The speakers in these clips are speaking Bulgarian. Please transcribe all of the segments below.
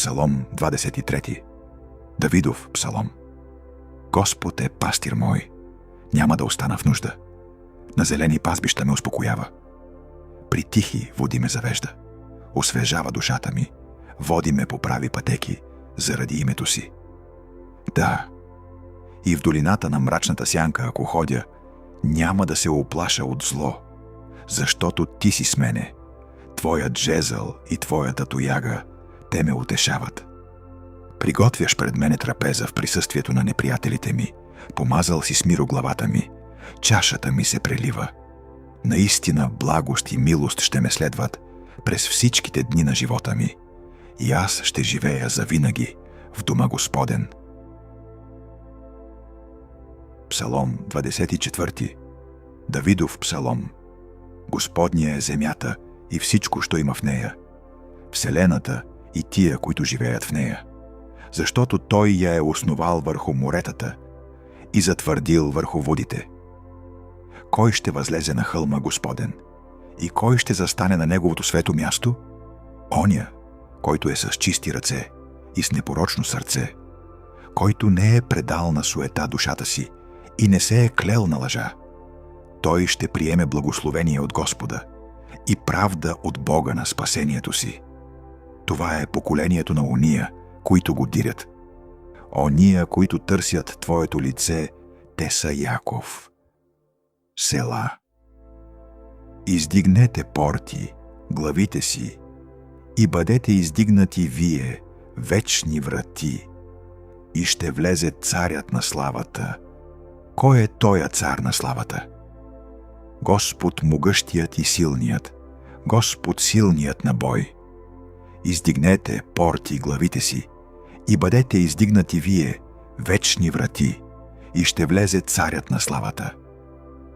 Псалом 23. Давидов псалом. Господ е пастир мой, няма да остана в нужда. На зелени пазбища ме успокоява. При тихи води ме завежда. Освежава душата ми. Води ме по прави пътеки заради името си. Да, и в долината на мрачната сянка, ако ходя, няма да се оплаша от зло, защото ти си с мене. Твоят жезъл и твоята тояга, те ме утешават. Приготвяш пред мене трапеза в присъствието на неприятелите ми. Помазал си с миро главата ми. Чашата ми се прелива. Наистина благост и милост ще ме следват през всичките дни на живота ми. И аз ще живея завинаги в дома Господен. Псалом 24. Давидов псалом. Господня е земята и всичко, що има в нея, вселената и тия, които живеят в нея. Защото Той я е основал върху моретата и затвърдил върху водите. Кой ще възлезе на хълма Господен? И кой ще застане на Неговото свето място? Оня, който е с чисти ръце и с непорочно сърце, който не е предал на суета душата си и не се е клел на лъжа. Той ще приеме благословение от Господа и правда от Бога на спасението си. Това е поколението на ония, които го дирят. Ония, които търсят Твоето лице, те са Яков. Села. Издигнете порти, главите си, и бъдете издигнати вие, вечни врати, и ще влезе царят на славата. Кой е тоя цар на славата? Господ могъщият и силният, Господ силният на бой. Издигнете порти главите си, и бъдете издигнати вие, вечни врати, и ще влезе царят на славата.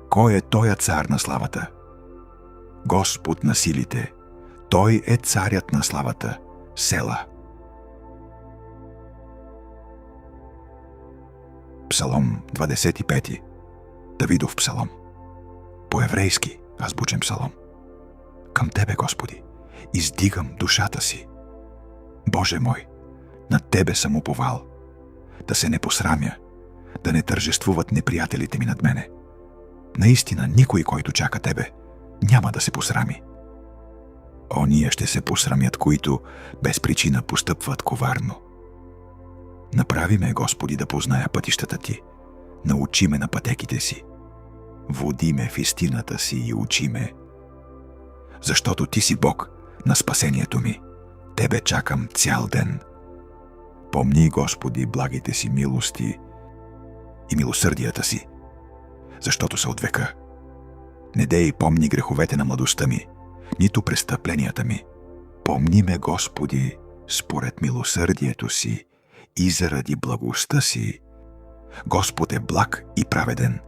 Кой е тоя цар на славата? Господ на силите, Той е царят на славата. Села. Псалом 25. Давидов псалом. По-еврейски азбучен псалом. Към Тебе, Господи, издигам душата си. Боже мой, на Тебе съм уповал. Да се не посрамя, да не тържествуват неприятелите ми над мене. Наистина, никой, който чака Тебе, няма да се посрами. Ония ще се посрамят, които без причина постъпват коварно. Направи ме, Господи, да позная пътищата Ти. Научи ме на пътеките си. Води ме в истината си и учи ме. Защото Ти си Бог на спасението ми. Тебе чакам цял ден. Помни, Господи, благите си милости и милосърдията си, защото са от века. Не дей помни греховете на младостта ми, нито престъпленията ми. Помни ме, Господи, според милосърдието си и заради благостта си. Господ е благ и праведен.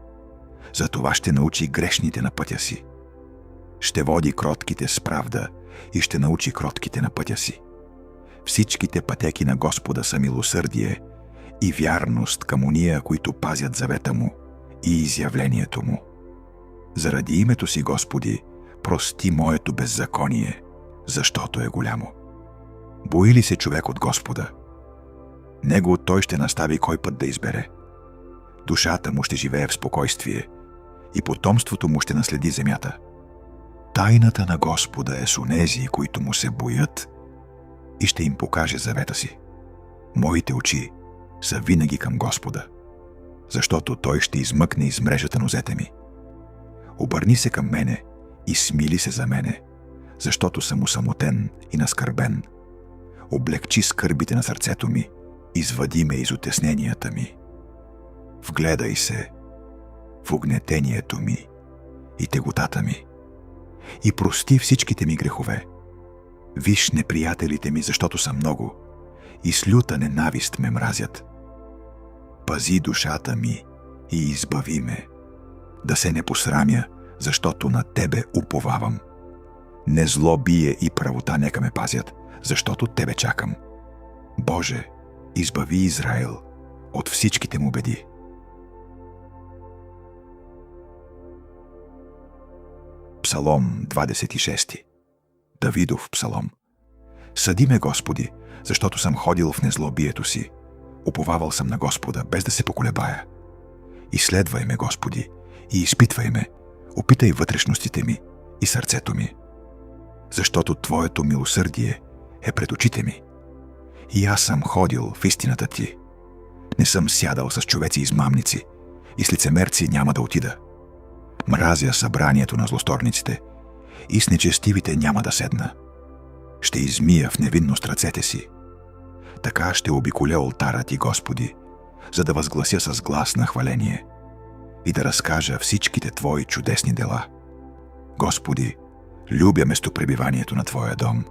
Затова ще научи грешните на пътя си. Ще води кротките с правда и ще научи кротките на пътя си. Всичките пътеки на Господа са милосърдие и вярност към ония, които пазят завета Му и изявлението Му. Заради името си, Господи, прости моето беззаконие, защото е голямо. Бои ли се човек от Господа? Него Той ще настави кой път да избере. Душата му ще живее в спокойствие и потомството му ще наследи земята. Тайната на Господа е с онези, които му се боят, и ще им покаже завета си. Моите очи са винаги към Господа, защото Той ще измъкне из мрежата нозете ми. Обърни се към мене и смили се за мене, защото съм усамотен и наскърбен. Облегчи скърбите на сърцето ми, извади ме из утесненията ми. Вгледай се в угнетението ми и теготата ми и прости всичките ми грехове. Виж неприятелите ми, защото са много, и с люта ненавист ме мразят. Пази душата ми и избави ме, да се не посрамя, защото на Тебе уповавам. Не зло бие и правота нека ме пазят, защото Тебе чакам. Боже, избави Израил от всичките му беди. Псалом 26. Давидов псалом. Съди ме, Господи, защото съм ходил в незлообието си. Уповавал съм на Господа, без да се поколебая. Изследвай ме, Господи, и изпитвай ме. Опитай вътрешностите ми и сърцето ми. Защото Твоето милосърдие е пред очите ми. И аз съм ходил в истината Ти. Не съм сядал с човеци измамници и с лицемерци няма да отида. Мразя събранието на злосторниците и с нечестивите няма да седна. Ще измия в невинност ръцете си. Така ще обиколя олтара Ти, Господи, за да възглася с глас на хваление и да разкажа всичките Твои чудесни дела. Господи, любя местопребиванието на Твоя дом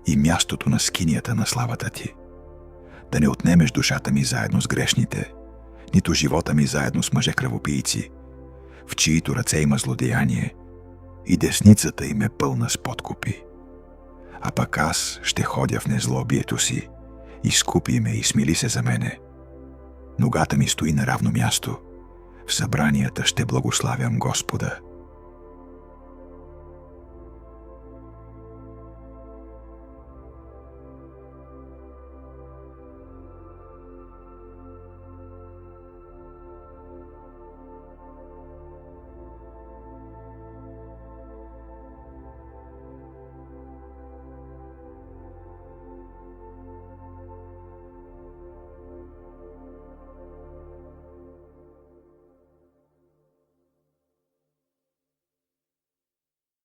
и мястото на скинията на славата Ти. Да не отнемеш душата ми заедно с грешните, нито живота ми заедно с мъже кръвопийци, в чието ръце има злодеяние и десницата им е пълна с подкупи. А пък аз ще ходя в незлообието си, изкупи ме и смили се за мене. Ногата ми стои на равно място, в събранията ще благославям Господа.